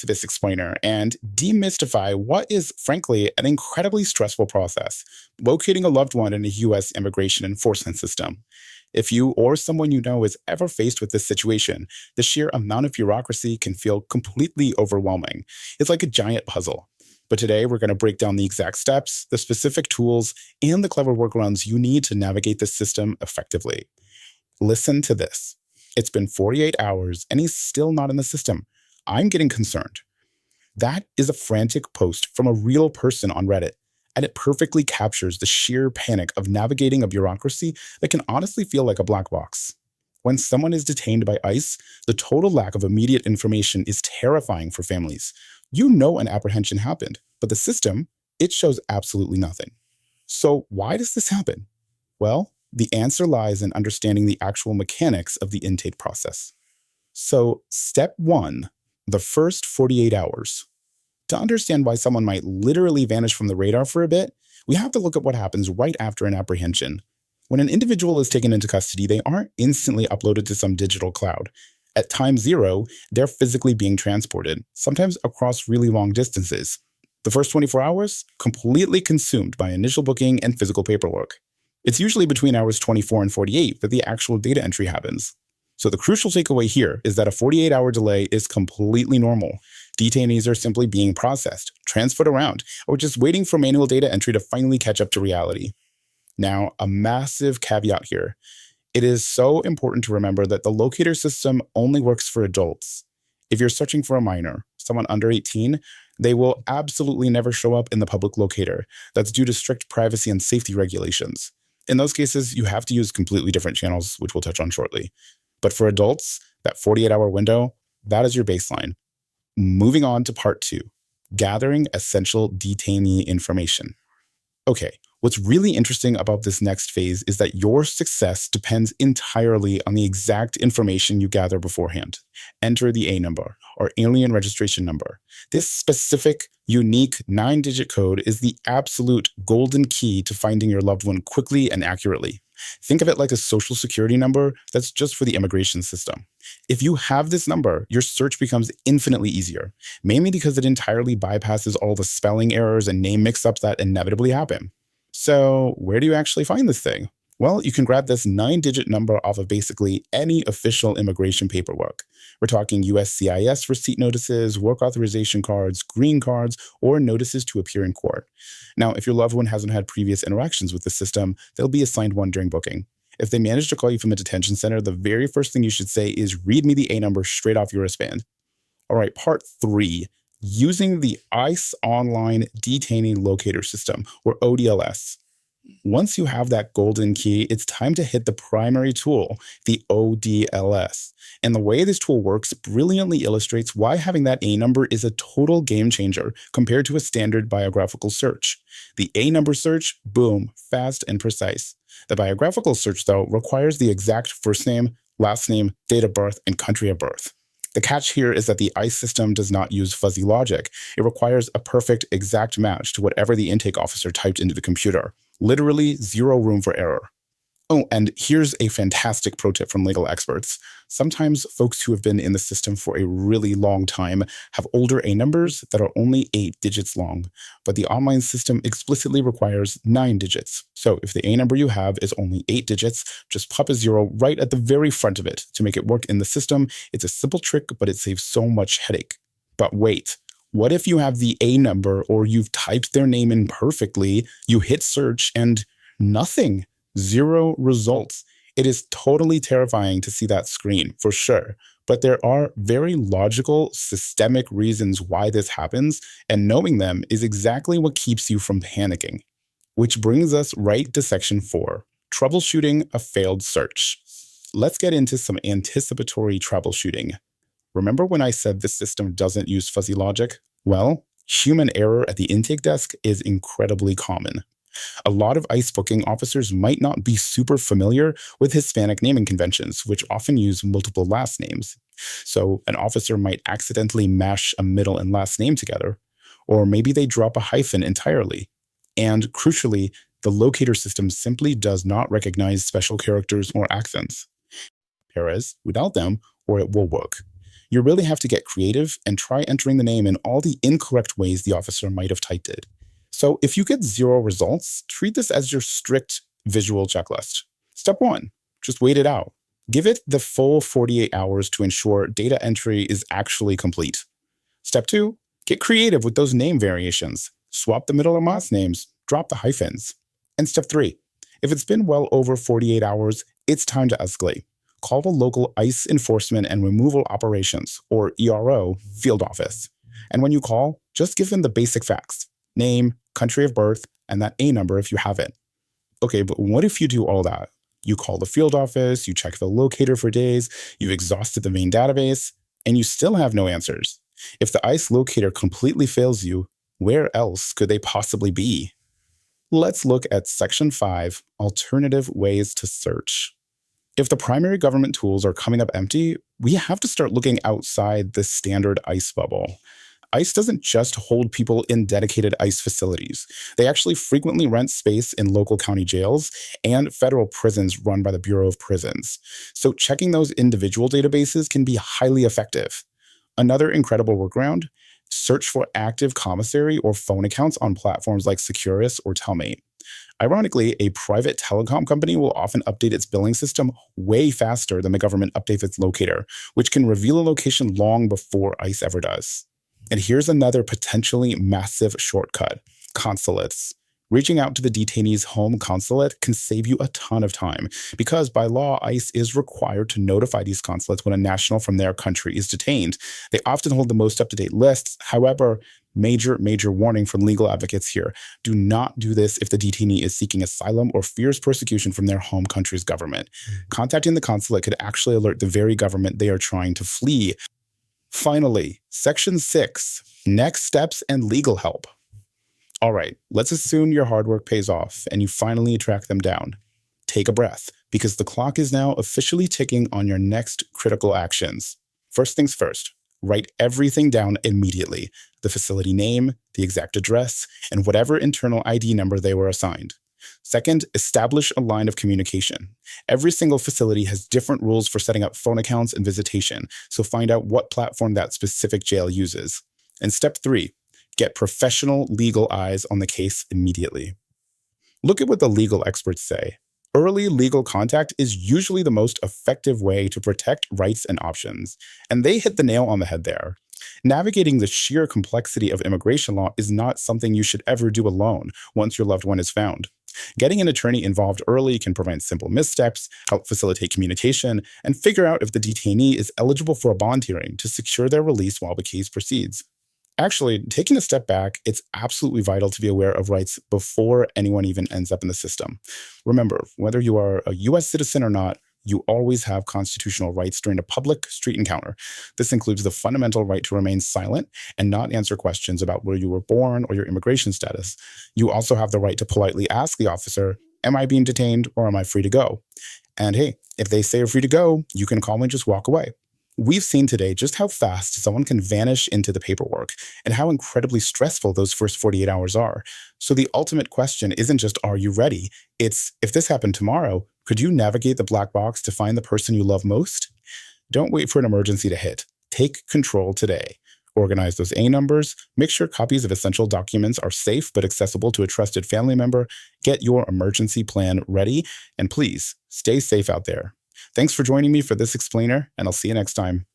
to this explainer and demystify what is, frankly, an incredibly stressful process, locating a loved one in a U.S. immigration enforcement system. If you or someone you know is ever faced with this situation, the sheer amount of bureaucracy can feel completely overwhelming. It's like a giant puzzle. But today, we're going to break down the exact steps, the specific tools, and the clever workarounds you need to navigate the system effectively. Listen to this. It's been 48 hours and he's still not in the system. I'm getting concerned. That is a frantic post from a real person on Reddit, and it perfectly captures the sheer panic of navigating a bureaucracy that can honestly feel like a black box. When someone is detained by ICE, the total lack of immediate information is terrifying for families. You know an apprehension happened, but the system, it shows absolutely nothing. So why does this happen? Well, the answer lies in understanding the actual mechanics of the intake process. So step 1, the first 48 hours. To understand why someone might literally vanish from the radar for a bit, we have to look at what happens right after an apprehension. When an individual is taken into custody, they aren't instantly uploaded to some digital cloud. At time 0, they're physically being transported, sometimes across really long distances. The first 24 hours, completely consumed by initial booking and physical paperwork. It's usually between hours 24 and 48 that the actual data entry happens. So the crucial takeaway here is that a 48-hour delay is completely normal. Detainees are simply being processed, transferred around, or just waiting for manual data entry to finally catch up to reality. Now, a massive caveat here. It is so important to remember that the locator system only works for adults. If you're searching for a minor, someone under 18, they will absolutely never show up in the public locator. That's due to strict privacy and safety regulations. In those cases, you have to use completely different channels, which we'll touch on shortly. But for adults, that 48-hour window, that is your baseline. Moving on to part 2, gathering essential detainee information. Okay, what's really interesting about this next phase is that your success depends entirely on the exact information you gather beforehand. Enter the A number, or alien registration number. This specific, unique 9-digit code is the absolute golden key to finding your loved one quickly and accurately. Think of it like a social security number that's just for the immigration system. If you have this number, your search becomes infinitely easier, mainly because it entirely bypasses all the spelling errors and name mix-ups that inevitably happen. So where do you actually find this thing? Well, you can grab this 9-digit number off of basically any official immigration paperwork. We're talking USCIS receipt notices, work authorization cards, green cards, or notices to appear in court. Now, if your loved one hasn't had previous interactions with the system, they'll be assigned one during booking. If they manage to call you from a detention center, the very first thing you should say is read me the A number straight off your wristband. All right, part 3, using the ICE Online Detainee Locator System, or ODLS. Once you have that golden key, it's time to hit the primary tool, the ODLS. And the way this tool works brilliantly illustrates why having that A number is a total game changer compared to a standard biographical search. The A number search, boom, fast and precise. The biographical search, though, requires the exact first name, last name, date of birth, and country of birth. The catch here is that the ICE system does not use fuzzy logic. It requires a perfect, exact match to whatever the intake officer typed into the computer. Literally zero room for error. Oh, and here's a fantastic pro tip from legal experts. Sometimes folks who have been in the system for a really long time have older A numbers that are only 8 digits long, but the online system explicitly requires 9 digits. So if the A number you have is only 8 digits, just pop a 0 right at the very front of it to make it work in the system. It's a simple trick, but it saves so much headache. But wait. What if you have the A number or you've typed their name in perfectly, you hit search and nothing, 0 results? It is totally terrifying to see that screen, for sure. But there are very logical, systemic reasons why this happens, and knowing them is exactly what keeps you from panicking. Which brings us right to section 4, troubleshooting a failed search. Let's get into some anticipatory troubleshooting. Remember when I said the system doesn't use fuzzy logic? Well, human error at the intake desk is incredibly common. A lot of ICE booking officers might not be super familiar with Hispanic naming conventions, which often use multiple last names. So an officer might accidentally mash a middle and last name together, or maybe they drop a hyphen entirely. And crucially, the locator system simply does not recognize special characters or accents. Whereas, without them, or it will work. You really have to get creative and try entering the name in all the incorrect ways the officer might have typed it. So if you get 0 results, treat this as your strict visual checklist. Step 1, just wait it out. Give it the full 48 hours to ensure data entry is actually complete. Step 2, get creative with those name variations. Swap the middle or last names, drop the hyphens. And step 3, if it's been well over 48 hours, it's time to escalate. Call the local ICE Enforcement and Removal Operations, or ERO, field office. And when you call, just give them the basic facts: name, country of birth, and that A number if you have it. Okay, but what if you do all that? You call the field office, you check the locator for days, you've exhausted the main database, and you still have no answers. If the ICE locator completely fails you, where else could they possibly be? Let's look at Section 5, Alternative Ways to Search. If the primary government tools are coming up empty, we have to start looking outside the standard ICE bubble. ICE doesn't just hold people in dedicated ICE facilities. They actually frequently rent space in local county jails and federal prisons run by the Bureau of Prisons. So checking those individual databases can be highly effective. Another incredible workaround: search for active commissary or phone accounts on platforms like Securus or Telmate. Ironically, a private telecom company will often update its billing system way faster than the government updates its locator, which can reveal a location long before ICE ever does. And here's another potentially massive shortcut: consulates. Reaching out to the detainee's home consulate can save you a ton of time, because by law, ICE is required to notify these consulates when a national from their country is detained. They often hold the most up-to-date lists. However, major warning from legal advocates here: do not do this if the detainee is seeking asylum or fears persecution from their home country's government. Contacting the consulate could actually alert the very government they are trying to flee. Finally, Section 6, Next Steps and Legal Help. All right, let's assume your hard work pays off and you finally track them down. Take a breath, because the clock is now officially ticking on your next critical actions. First things first, write everything down immediately: the facility name, the exact address, and whatever internal ID number they were assigned. Second, establish a line of communication. Every single facility has different rules for setting up phone accounts and visitation, so find out what platform that specific jail uses. And step 3, get professional legal eyes on the case immediately. Look at what the legal experts say. Early legal contact is usually the most effective way to protect rights and options, and they hit the nail on the head there. Navigating the sheer complexity of immigration law is not something you should ever do alone once your loved one is found. Getting an attorney involved early can prevent simple missteps, help facilitate communication, and figure out if the detainee is eligible for a bond hearing to secure their release while the case proceeds. Actually, taking a step back, it's absolutely vital to be aware of rights before anyone even ends up in the system. Remember, whether you are a US citizen or not, you always have constitutional rights during a public street encounter. This includes the fundamental right to remain silent and not answer questions about where you were born or your immigration status. You also have the right to politely ask the officer, "Am I being detained or am I free to go?" And hey, if they say you're free to go, you can calmly just walk away. We've seen today just how fast someone can vanish into the paperwork and how incredibly stressful those first 48 hours are. So the ultimate question isn't just, are you ready? It's, if this happened tomorrow, could you navigate the black box to find the person you love most? Don't wait for an emergency to hit. Take control today. Organize those A numbers, make sure copies of essential documents are safe but accessible to a trusted family member, get your emergency plan ready, and please stay safe out there. Thanks for joining me for this explainer, and I'll see you next time.